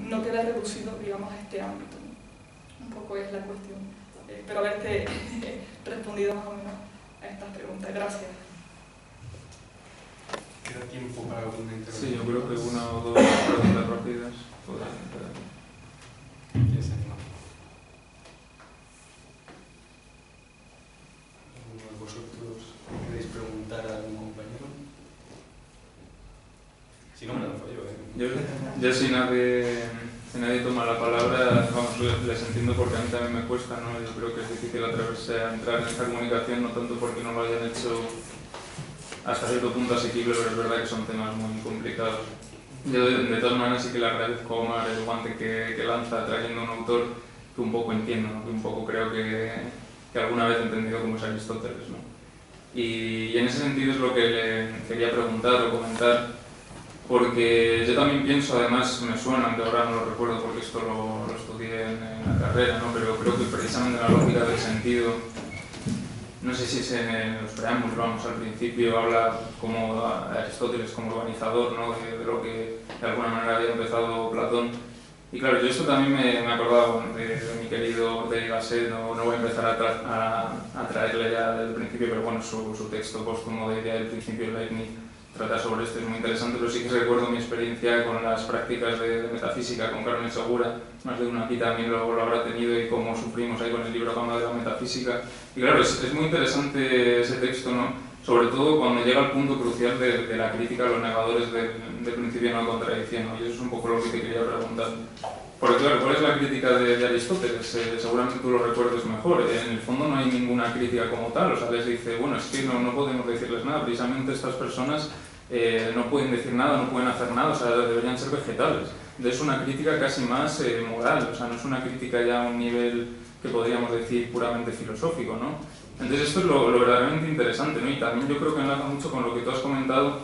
no queda reducido, digamos, a este ámbito, ¿no? Un poco es la cuestión. Espero haberte respondido más o menos a estas preguntas. Gracias. ¿Queda tiempo para alguna intervención? Sí, yo creo que una o dos preguntas rápidas podrán quedar. ¿Quién se anima? ¿Alguno de vosotros queréis preguntar a algún compañero? Si no, me lanzo yo, Yo si nadie toma la palabra, vamos, les entiendo porque a mí también me cuesta, ¿no? Yo creo que es difícil atreverse a entrar en esta comunicación, no tanto porque no lo hayan hecho hasta cierto punto asequible, pero es verdad que son temas muy complicados. Yo de todas maneras sí que le agradezco a Omar el guante que lanza trayendo un autor que un poco entiendo, ¿no? Que un poco creo que alguna vez he entendido como es Aristóteles, ¿no? Y en ese sentido es lo que le quería preguntar o comentar, porque yo también pienso, además me suena, aunque ahora no lo recuerdo porque esto lo estudié en la carrera, ¿no? Pero creo que precisamente la lógica del sentido, no sé si es en los preámbulos, vamos, al principio habla como Aristóteles como organizador, ¿no? de lo que de alguna manera había empezado Platón. Y claro, yo esto también me acordaba de mi querido de Gasset, no voy a empezar a traerle ya del principio, pero bueno, su texto póstumo de Idea del Principio de Leibniz trata sobre esto, es muy interesante, pero sí que recuerdo mi experiencia con las prácticas de metafísica con Carmen Segura, más de uno aquí también lo habrá tenido, y cómo sufrimos ahí con el libro Gama de la Metafísica. Y claro, es muy interesante ese texto, ¿no? Sobre todo cuando llega al punto crucial de la crítica a los negadores del principio de no contradicción, ¿no? Y eso es un poco lo que te quería preguntar. Porque claro, ¿cuál es la crítica de Aristóteles? Seguramente tú lo recuerdes mejor. En el fondo no hay ninguna crítica como tal, o sea, les dice, bueno, es que no podemos decirles nada, precisamente estas personas no pueden decir nada, no pueden hacer nada, o sea, deberían ser vegetales. Entonces es una crítica casi más moral, o sea, no es una crítica ya a un nivel que podríamos decir puramente filosófico, ¿no? Entonces esto es lo verdaderamente interesante, ¿no? Y también yo creo que enlaza mucho con lo que tú has comentado,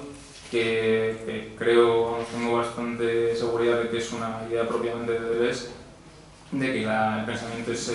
que creo, tengo bastante seguridad de que es una idea propiamente de Deleuze, de que el pensamiento es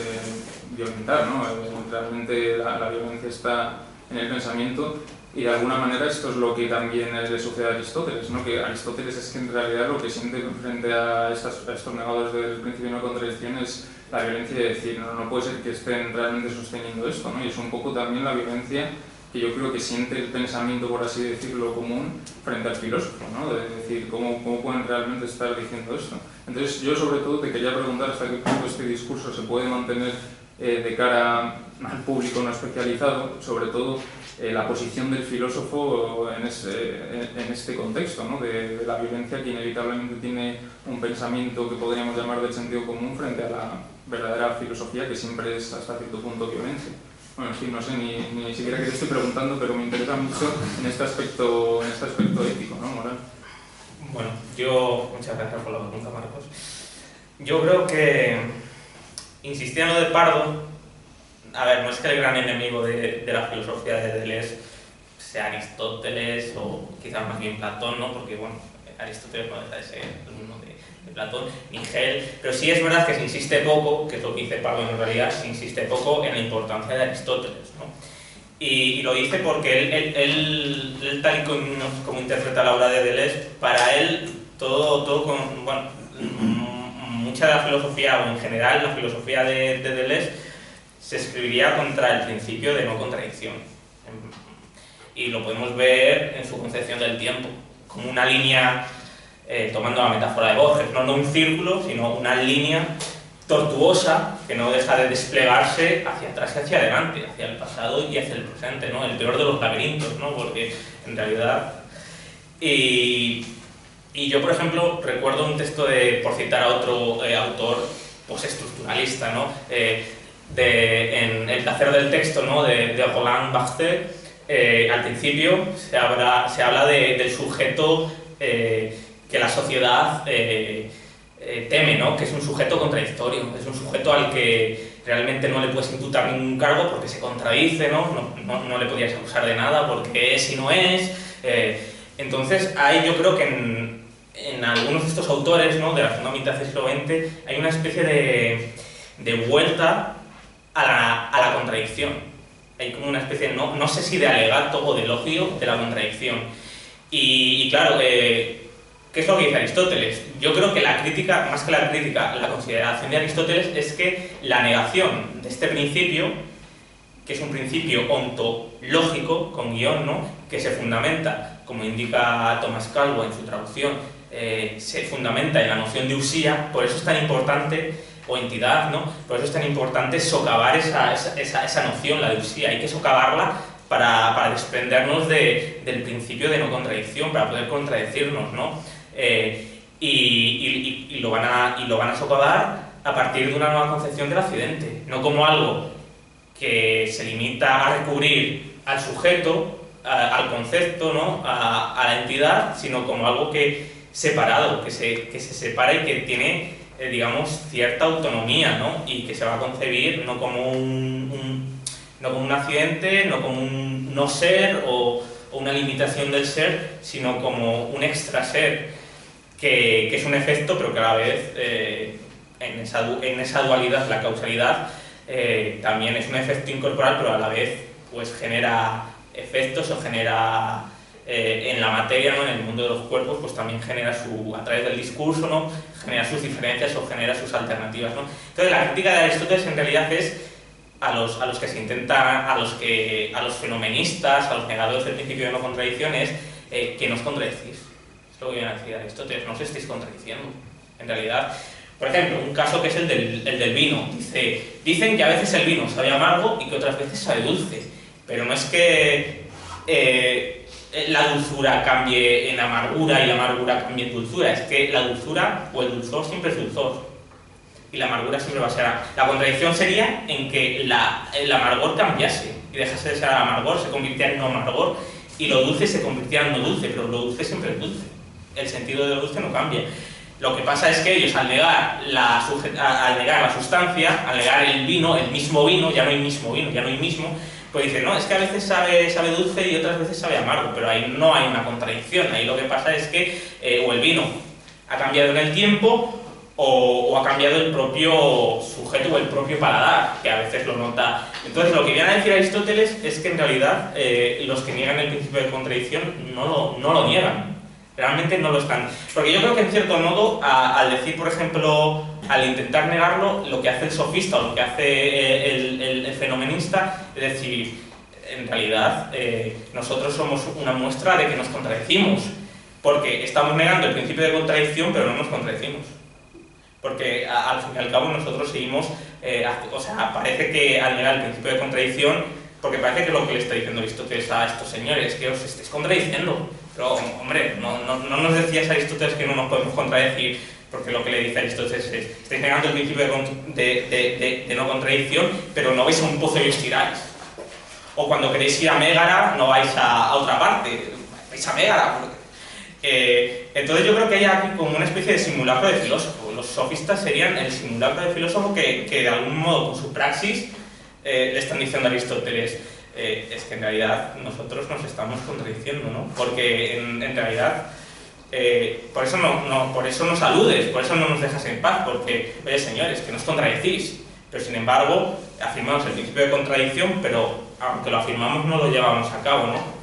violentar, ¿no? Realmente la violencia está en el pensamiento, y de alguna manera esto es lo que también le sucede a Aristóteles, ¿no? Que Aristóteles es que en realidad lo que siente frente a estos negadores del principio de no contradicción es la violencia de decir, no puede ser que estén realmente sosteniendo esto, ¿no? Y es un poco también la violencia que yo creo que siente el pensamiento, por así decirlo, común frente al filósofo, ¿no? De decir, ¿cómo pueden realmente estar diciendo esto? Entonces yo sobre todo te quería preguntar hasta qué punto este discurso se puede mantener de cara al público no especializado, sobre todo la posición del filósofo en este contexto, ¿no? de la violencia que inevitablemente tiene un pensamiento que podríamos llamar del sentido común frente a la verdadera filosofía, que siempre es hasta cierto punto violencia. Bueno, en fin, no sé ni siquiera que te estoy preguntando, pero me interesa mucho en este aspecto ético, ¿no? Moral. Bueno, muchas gracias por la pregunta, Marcos. Yo creo que, insistía en lo de Pardo, a ver, no es que el gran enemigo de la filosofía de Deleuze sea Aristóteles o quizás más bien Platón, ¿no? Porque, bueno, Aristóteles no deja de ser uno de Platón, ni Hegel, pero sí es verdad que se insiste poco, que es lo que dice Pardo en realidad, se insiste poco en la importancia de Aristóteles, ¿no? Y lo dice porque él tal y como interpreta la obra de Deleuze, para él mucha de la filosofía, o en general la filosofía de Deleuze, se escribiría contra el principio de no contradicción. Y lo podemos ver en su concepción del tiempo, como una línea, tomando la metáfora de Borges, no un círculo, sino una línea tortuosa que no deja de desplegarse hacia atrás y hacia adelante, hacia el pasado y hacia el presente, ¿no? El peor de los laberintos, ¿no? Porque en realidad... Y yo, por ejemplo, recuerdo un texto por citar a otro autor postestructuralista, ¿no? En El placer del texto, ¿no? de Roland Barthes, al principio se habla del sujeto que la sociedad teme, ¿no? Que es un sujeto contradictorio, es un sujeto al que realmente no le puedes imputar ningún cargo porque se contradice, no le podías acusar de nada porque es y no es. Entonces, ahí yo creo que en algunos de estos autores, ¿no? de la segunda mitad del siglo XX hay una especie de vuelta a la contradicción. Hay como una especie, no sé si de alegato o de elogio de la contradicción. Y claro, ¿Qué es lo que dice Aristóteles? Yo creo que la crítica, más que la crítica, la consideración de Aristóteles es que la negación de este principio, que es un principio ontológico, con guión, ¿no?, que se fundamenta, como indica Tomás Calvo en su traducción, se fundamenta en la noción de usía, por eso es tan importante, o entidad, ¿no?, por eso es tan importante socavar esa noción, la de usía. Hay que socavarla para desprendernos del principio de no contradicción, para poder contradecirnos, ¿no? Y lo van a socavar a partir de una nueva concepción del accidente, no como algo que se limita a recurrir al sujeto, al concepto, ¿no?, a la entidad, sino como algo que separado, que se separa y que tiene, digamos, cierta autonomía, ¿no?, y que se va a concebir no como no como un accidente, no como un no ser o una limitación del ser, sino como un extra ser, que es un efecto, pero que a la vez, en esa dualidad, la causalidad, también es un efecto incorporal, pero a la vez pues genera efectos o genera en la materia, ¿no?, en el mundo de los cuerpos, pues también genera a través del discurso, ¿no?, genera sus diferencias o genera sus alternativas, ¿no? Entonces la crítica de Aristóteles en realidad es a los que se intenta, a los fenomenistas, a los negadores del principio de no contradicción, es que no os contradecís. Es lo que viene a decir Aristóteles, no os estáis contradiciendo, en realidad. Por ejemplo, un caso que es el del vino. Dicen que a veces el vino sabe amargo y que otras veces sabe dulce, pero no es que la dulzura cambie en amargura y la amargura cambie en dulzura, es que la dulzura o el dulzor siempre es dulzor y la amargura siempre va a ser... La contradicción sería en que el amargor cambiase y dejase de ser amargor, se convirtiera en no amargor, y lo dulce se convirtiera en no dulce, pero lo dulce siempre es dulce. El sentido de lo dulce no cambia. Lo que pasa es que ellos, al negar la sustancia, al negar el vino, el mismo vino, ya no hay mismo vino, ya no hay mismo, pues dicen, no, es que a veces sabe dulce y otras veces sabe amargo, pero ahí no hay una contradicción. Ahí lo que pasa es que o el vino ha cambiado en el tiempo o ha cambiado el propio sujeto o el propio paladar, que a veces lo nota. Entonces, lo que viene a decir Aristóteles es que en realidad los que niegan el principio de contradicción no lo niegan. Realmente no lo están. Porque yo creo que en cierto modo, al decir, por ejemplo, al intentar negarlo, lo que hace el sofista o lo que hace el fenomenista es decir, en realidad nosotros somos una muestra de que nos contradecimos, porque estamos negando el principio de contradicción, pero no nos contradecimos. Porque al fin y al cabo nosotros seguimos, o sea, parece que al negar el principio de contradicción, porque parece que lo que le está diciendo Aristóteles a estos señores, que os estáis contradiciendo. Pero, hombre, no nos decías Aristóteles que no nos podemos contradecir, porque lo que le dice Aristóteles es, estáis negando el principio de no contradicción, pero no vais a un pozo y os tiráis. O cuando queréis ir a Mégara, no vais a otra parte, vais a Mégara. Entonces yo creo que hay aquí como una especie de simulacro de filósofo. Los sofistas serían el simulacro de filósofo que de algún modo con su praxis le están diciendo a Aristóteles, es que en realidad nosotros nos estamos contradiciendo, ¿no? Porque en realidad por eso nos aludes, por eso no nos dejas en paz, porque, oye señores, que nos contradecís, pero sin embargo afirmamos el principio de contradicción, pero aunque lo afirmamos no lo llevamos a cabo, ¿no?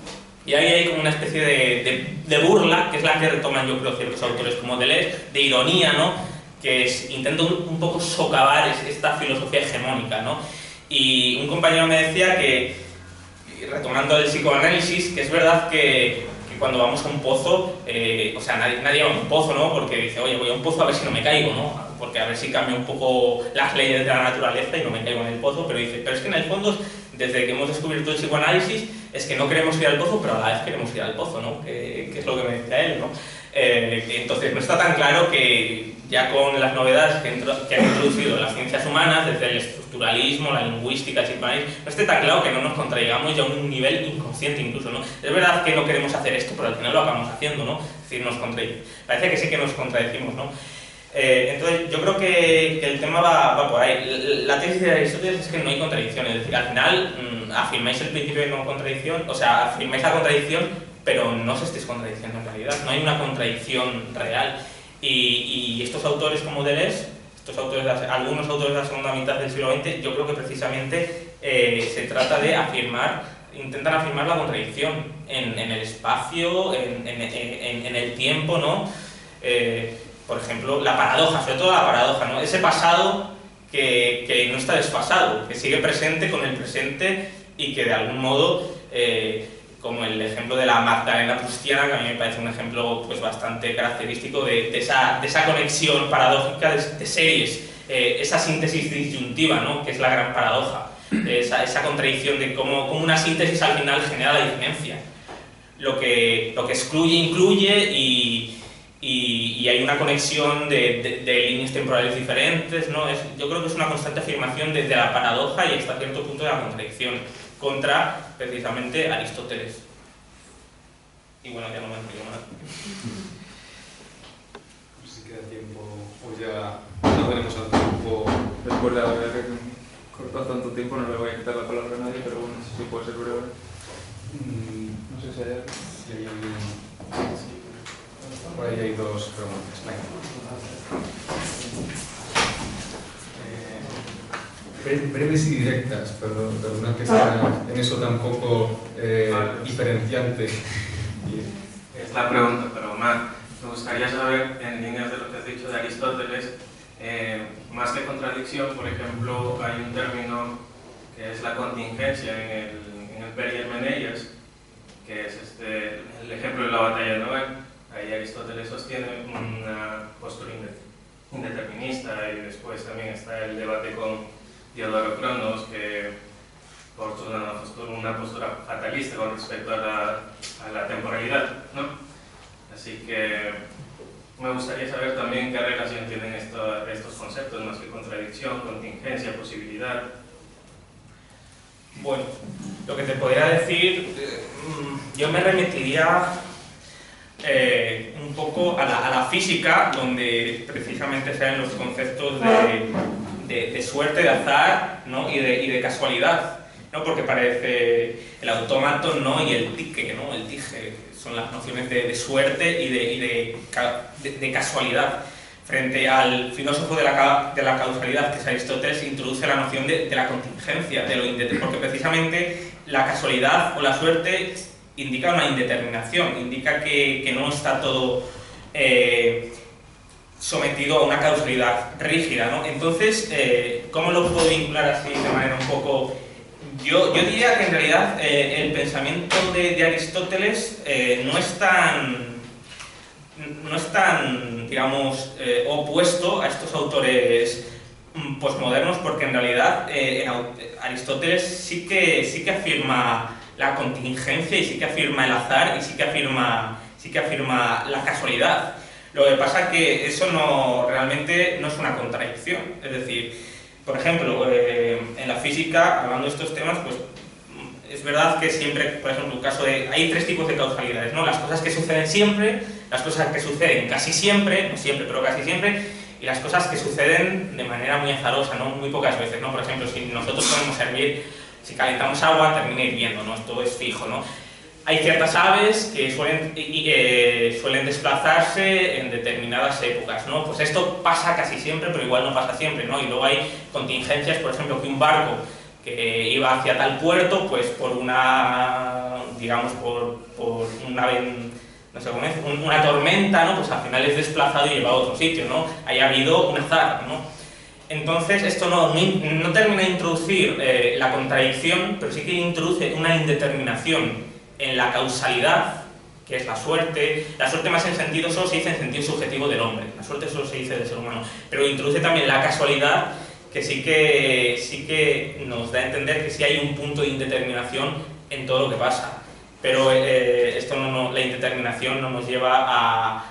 Y ahí hay como una especie de burla, que es la que retoman yo creo ciertos autores como Deleuze, de ironía, ¿no? Que intenta un poco socavar esta filosofía hegemónica, ¿no? Y un compañero me decía que, retomando el psicoanálisis, que es verdad que cuando vamos a un pozo, o sea, nadie va a un pozo, ¿no? Porque dice, oye, voy a un pozo a ver si no me caigo, ¿no? Porque a ver si cambio un poco las leyes de la naturaleza y no me caigo en el pozo, pero dice, pero es que en el fondo, desde que hemos descubierto el psicoanálisis, es que no queremos ir al pozo, pero a la vez queremos ir al pozo, ¿no? Que es lo que me decía él, ¿no? Entonces, no está tan claro que ya con las novedades que han introducido las ciencias humanas, desde el estructuralismo, la lingüística, el psicoanálisis, no esté tan claro que no nos contraigamos ya a un nivel inconsciente incluso, ¿no? Es verdad que no queremos hacer esto, pero al final lo acabamos haciendo, ¿no? Es decir, parece que sí que nos contradecimos, ¿no? Entonces, yo creo que el tema va por ahí. La tesis de Aristóteles es que no hay contradicción, es decir, al final afirmáis el principio de no contradicción, o sea, afirmáis la contradicción, pero no os estáis contradiciendo en realidad, no hay una contradicción real. Y estos autores como Deleuze, algunos autores de la segunda mitad del siglo XX, yo creo que precisamente se trata de intentan afirmar la contradicción en el espacio, en el tiempo, ¿no? por ejemplo, la paradoja, sobre todo la paradoja, ¿no? Ese pasado que no está desfasado, que sigue presente con el presente y que de algún modo, como el ejemplo de la Magdalena prustiana, que a mí me parece un ejemplo pues, bastante característico de esa conexión paradójica de series, esa síntesis disyuntiva, ¿no? Que es la gran paradoja, esa contradicción de cómo una síntesis al final genera la diferencia. Lo que excluye, incluye y hay una conexión de líneas temporales diferentes, ¿no? Yo creo que es una constante afirmación de la paradoja y hasta cierto punto de la contradicción contra, precisamente, Aristóteles. Y bueno, ya no me explico más. No sé si queda tiempo o ya no tenemos al tiempo. Después de haber cortado tanto tiempo no le voy a quitar la palabra a nadie, pero bueno, sí puede ser breve. No sé si hay algo. Si hay alguien. Sí. Por ahí hay dos preguntas. Breves y directas, perdona que sea en eso tan poco diferenciante. Es la pregunta, pero me gustaría saber, en líneas de lo que has dicho de Aristóteles, más que contradicción, por ejemplo, hay un término que es la contingencia en el Perihermeneias, que es el ejemplo de la batalla de Noé. Ahí Aristóteles sostiene una postura indeterminista y después también está el debate con Diodoro Cronos, que postula una postura fatalista con respecto a la temporalidad, ¿no? Así que me gustaría saber también qué relación tienen estos conceptos, más que contradicción, contingencia, posibilidad. Bueno, lo que te podría decir, yo me remitiría un poco a la física, donde precisamente se ven los conceptos de suerte, de azar, ¿no? y de casualidad, ¿no? Porque parece el autómaton, ¿no? y el tige, ¿no? El tige son las nociones de suerte y de casualidad. Frente al filósofo de la causalidad, que es Aristóteles, introduce la noción de la contingencia, de lo indeterminado, porque precisamente la casualidad o la suerte indica una indeterminación, indica que no está todo sometido a una causalidad rígida, ¿no? Entonces, ¿cómo lo puedo vincular así de manera un poco...? Yo diría que en realidad el pensamiento de Aristóteles no es tan, digamos, opuesto a estos autores posmodernos, porque en realidad Aristóteles sí que afirma la contingencia y sí que afirma el azar y sí que afirma la casualidad. Lo que pasa es que eso realmente no es una contradicción. Es decir, por ejemplo, en la física, hablando de estos temas, pues es verdad que siempre, por ejemplo, hay tres tipos de causalidades, ¿no? Las cosas que suceden siempre, las cosas que suceden casi siempre, no siempre, pero casi siempre, y las cosas que suceden de manera muy azarosa, ¿no? Muy pocas veces, ¿no? Por ejemplo, si nosotros podemos hervir, si calentamos agua, termina hirviendo, ¿no? Esto es fijo, ¿no? Hay ciertas aves que suelen desplazarse en determinadas épocas, ¿no? Pues esto pasa casi siempre, pero igual no pasa siempre, ¿no? Y luego hay contingencias, por ejemplo, que un barco que iba hacia tal puerto, pues por una, digamos, por una, no sé cómo es, una tormenta, ¿no? Pues al final es desplazado y lleva a otro sitio, ¿no? Haya habido un azar, ¿no? Entonces esto no termina de introducir la contradicción, pero sí que introduce una indeterminación en la causalidad, que es la suerte. La suerte más en sentido, solo se dice en sentido subjetivo del hombre, la suerte solo se dice del ser humano, pero introduce también la casualidad, que sí que nos da a entender que sí hay un punto de indeterminación en todo lo que pasa, pero la indeterminación no nos lleva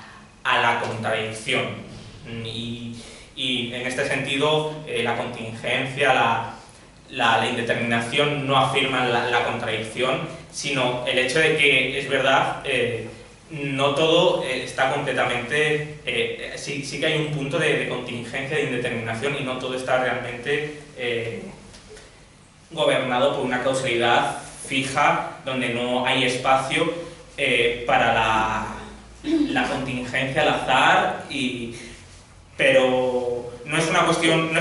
a la contradicción, y en este sentido la contingencia, la indeterminación no afirman la contradicción, sino el hecho de que es verdad, no todo está completamente, sí que hay un punto de contingencia, de indeterminación, y no todo está realmente gobernado por una causalidad fija, donde no hay espacio para la contingencia, el azar, pero no es una cuestión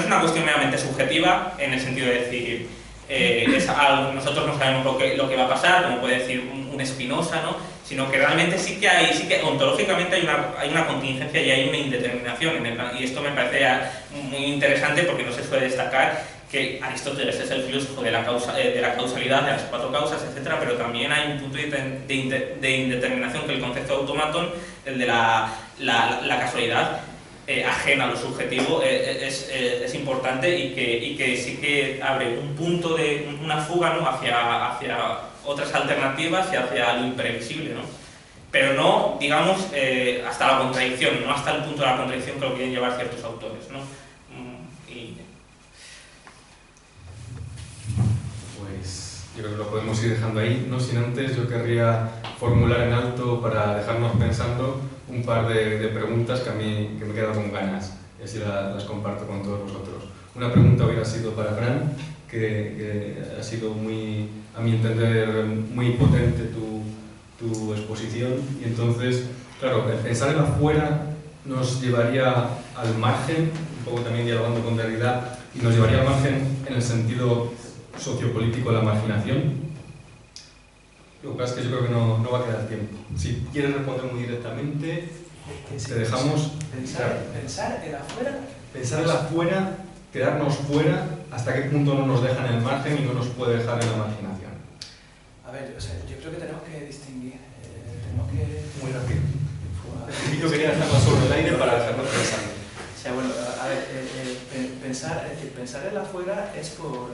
meramente subjetiva, en el sentido de decir es algo, nosotros no sabemos lo que va a pasar, como puede decir un Spinoza, ¿no? Sino que realmente sí que ontológicamente hay una contingencia y hay una indeterminación, y esto me parece muy interesante porque no se suele destacar que Aristóteles es el filósofo de la causalidad, de las 4 causas, etc., pero también hay un punto de indeterminación que el concepto de automatón, el de la casualidad, ajena a lo subjetivo, es importante y que sí que abre un punto de una fuga, ¿no? hacia otras alternativas y hacia lo imprevisible, ¿no? Pero no, digamos, hasta la contradicción, no hasta el punto de la contradicción que lo quieren llevar ciertos autores, ¿no? Pues yo creo que lo podemos ir dejando ahí, no sin antes yo querría formular en alto para dejarnos pensando un par de preguntas que a mí me quedan con ganas, y así las comparto con todos vosotros. Una pregunta hubiera sido para Fran, que ha sido muy, a mi entender, muy potente tu exposición, y entonces, claro, pensar en afuera nos llevaría al margen, un poco también dialogando con Derrida, y nos llevaría al margen en el sentido sociopolítico de la marginación. Lo que pasa es que yo creo que no va a quedar tiempo. Si quieres responder muy directamente, te dejamos pensar el afuera. Pensar el afuera, quedarnos fuera, hasta qué punto no nos dejan en el margen y no nos puede dejar en la marginación. A ver, o sea, yo creo que tenemos que distinguir, tenemos que... Muy rápido. Yo quería dejarlo sobre el aire para dejarlo pensando. O sea, bueno, a ver, pensar el afuera es por...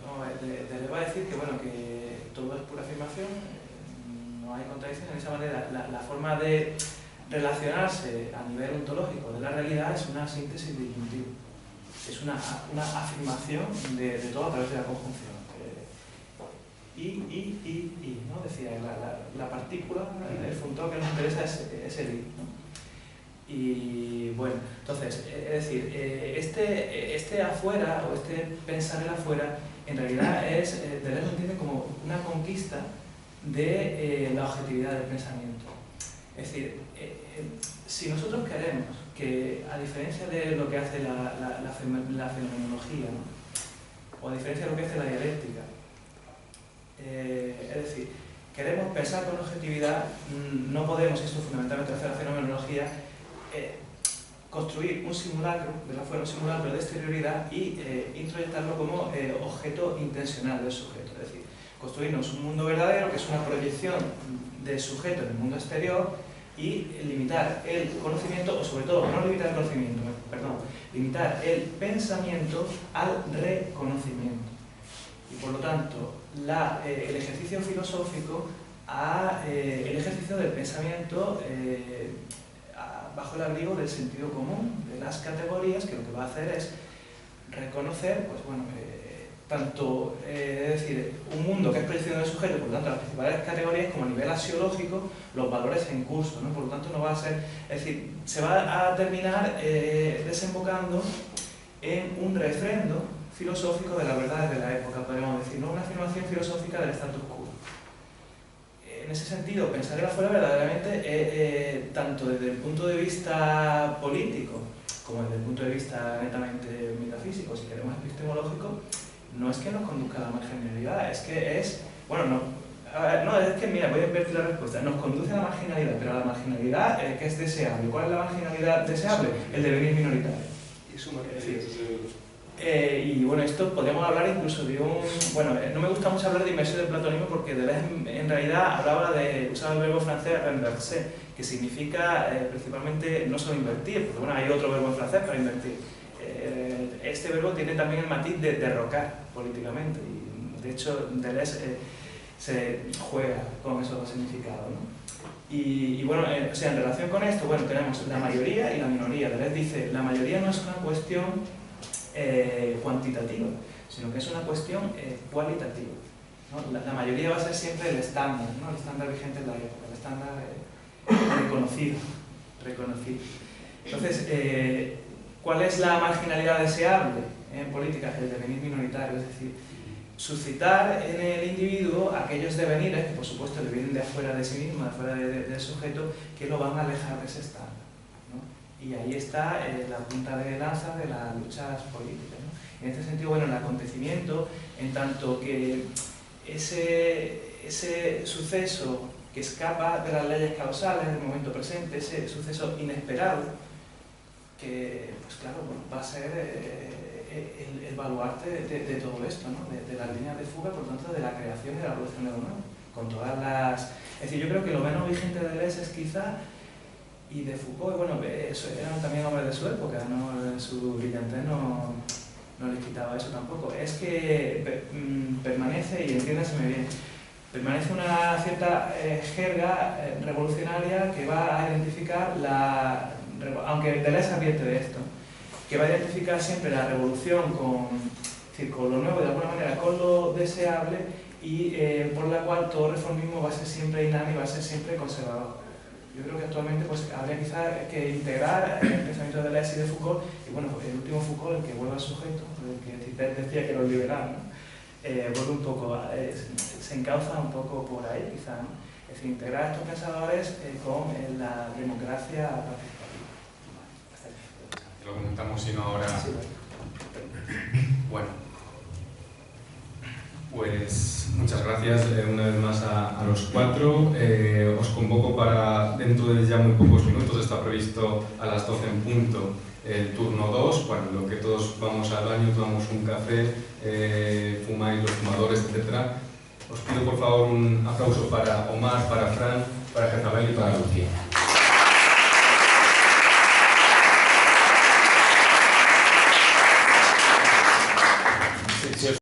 No, le va a decir que, bueno, que todo es pura afirmación, no hay contradicción. De esa manera, la forma de relacionarse a nivel ontológico de la realidad es una síntesis disyuntiva. Es una afirmación de todo a través de la conjunción. ¿no? Decía, la partícula, el punto que nos interesa es el I, ¿no? Y bueno, entonces, es decir, este afuera, o este pensar el afuera, en realidad Deleuze lo entiende como una conquista de la objetividad del pensamiento. Es decir, si nosotros queremos que, a diferencia de lo que hace la fenomenología, ¿no? O a diferencia de lo que hace la dialéctica, es decir, queremos pensar con objetividad, no podemos, esto fundamentalmente hace la fenomenología, construir un simulacro, de la fuera un simulacro de exterioridad y introyectarlo como objeto intencional del sujeto. Es decir, construirnos un mundo verdadero que es una proyección del sujeto en el mundo exterior y limitar el conocimiento, o sobre todo, no limitar el conocimiento, perdón, limitar el pensamiento al reconocimiento. Y por lo tanto, el ejercicio filosófico el ejercicio del pensamiento bajo el abrigo del sentido común, de las categorías, que lo que va a hacer es reconocer, pues bueno, tanto, es decir, un mundo que es proyección del sujeto, por lo tanto, las principales categorías, como a nivel axiológico, los valores en curso, ¿no? Por lo tanto, no va a ser, es decir, se va a terminar desembocando en un refrendo filosófico de las verdades de la época, podríamos decir, no una afirmación filosófica del status quo. En ese sentido, pensar el afuera verdaderamente, tanto desde el punto de vista político como desde el punto de vista netamente metafísico, si queremos epistemológico, no es que nos conduzca a la marginalidad, es que es, bueno, no, es que, mira, voy a invertir la respuesta, nos conduce a la marginalidad, pero a la marginalidad que es deseable. ¿Cuál es la marginalidad deseable? El devenir minoritario. Y bueno, esto podríamos hablar incluso de bueno, no me gusta mucho hablar de inversión del platonismo porque Deleuze en realidad usaba el verbo francés renverser, que significa principalmente no solo invertir, porque bueno, hay otro verbo en francés para invertir. Este verbo tiene también el matiz de derrocar políticamente, y de hecho Deleuze se juega con esos significados, ¿no? Y bueno, o sea, en relación con esto, bueno, tenemos la mayoría y la minoría. Deleuze dice, la mayoría no es una cuestión cuantitativa, sino que es una cuestión cualitativa, ¿no? La mayoría va a ser siempre el estándar, ¿no? El estándar vigente en la época, el estándar reconocido. Entonces, ¿cuál es la marginalidad deseable en política? El devenir minoritario, es decir, suscitar en el individuo aquellos devenires que por supuesto le vienen de afuera de sí mismo, de afuera del sujeto, que lo van a alejar de ese estándar, ¿no? Y ahí está la punta de lanza de las luchas políticas, ¿no? En este sentido, bueno, el acontecimiento, en tanto que ese suceso que escapa de las leyes causales del momento presente, ese suceso inesperado, que, pues claro, bueno, va a ser el baluarte de todo esto, ¿no? De las líneas de fuga, por tanto, de la creación y la producción de lo nuevo. Con todas las... Es decir, yo creo que lo menos vigente de Deleuze es quizá, y de Foucault, bueno, eso, eran también hombres de su época, ¿no? Su brillantez no les quitaba eso tampoco. Es que permanece, y entiéndaseme bien, permanece una cierta jerga revolucionaria que va a identificar aunque Deleuze advierte de esto, que va a identificar siempre la revolución con lo nuevo, de alguna manera con lo deseable, y por la cual todo reformismo va a ser siempre inane y va a ser siempre conservador. Yo creo que actualmente pues, habría quizás que integrar el pensamiento de Deleuze y de Foucault, y bueno, el último Foucault, el que vuelve al sujeto, el que decía que era el liberal, ¿no? Vuelve un poco, se encauza un poco por ahí quizás, ¿no? Es decir, integrar a estos pensadores con la democracia participativa. Lo comentamos, si no ahora. Sí, bueno, pues muchas gracias una vez más a los cuatro. Os convoco para dentro de ya muy pocos minutos, está previsto a las 12 en punto el turno 2, bueno, lo que todos vamos al baño, tomamos un café, fumáis los fumadores, etc. Os pido por favor un aplauso para Omar, para Fran, para Jezabel y para Lucía.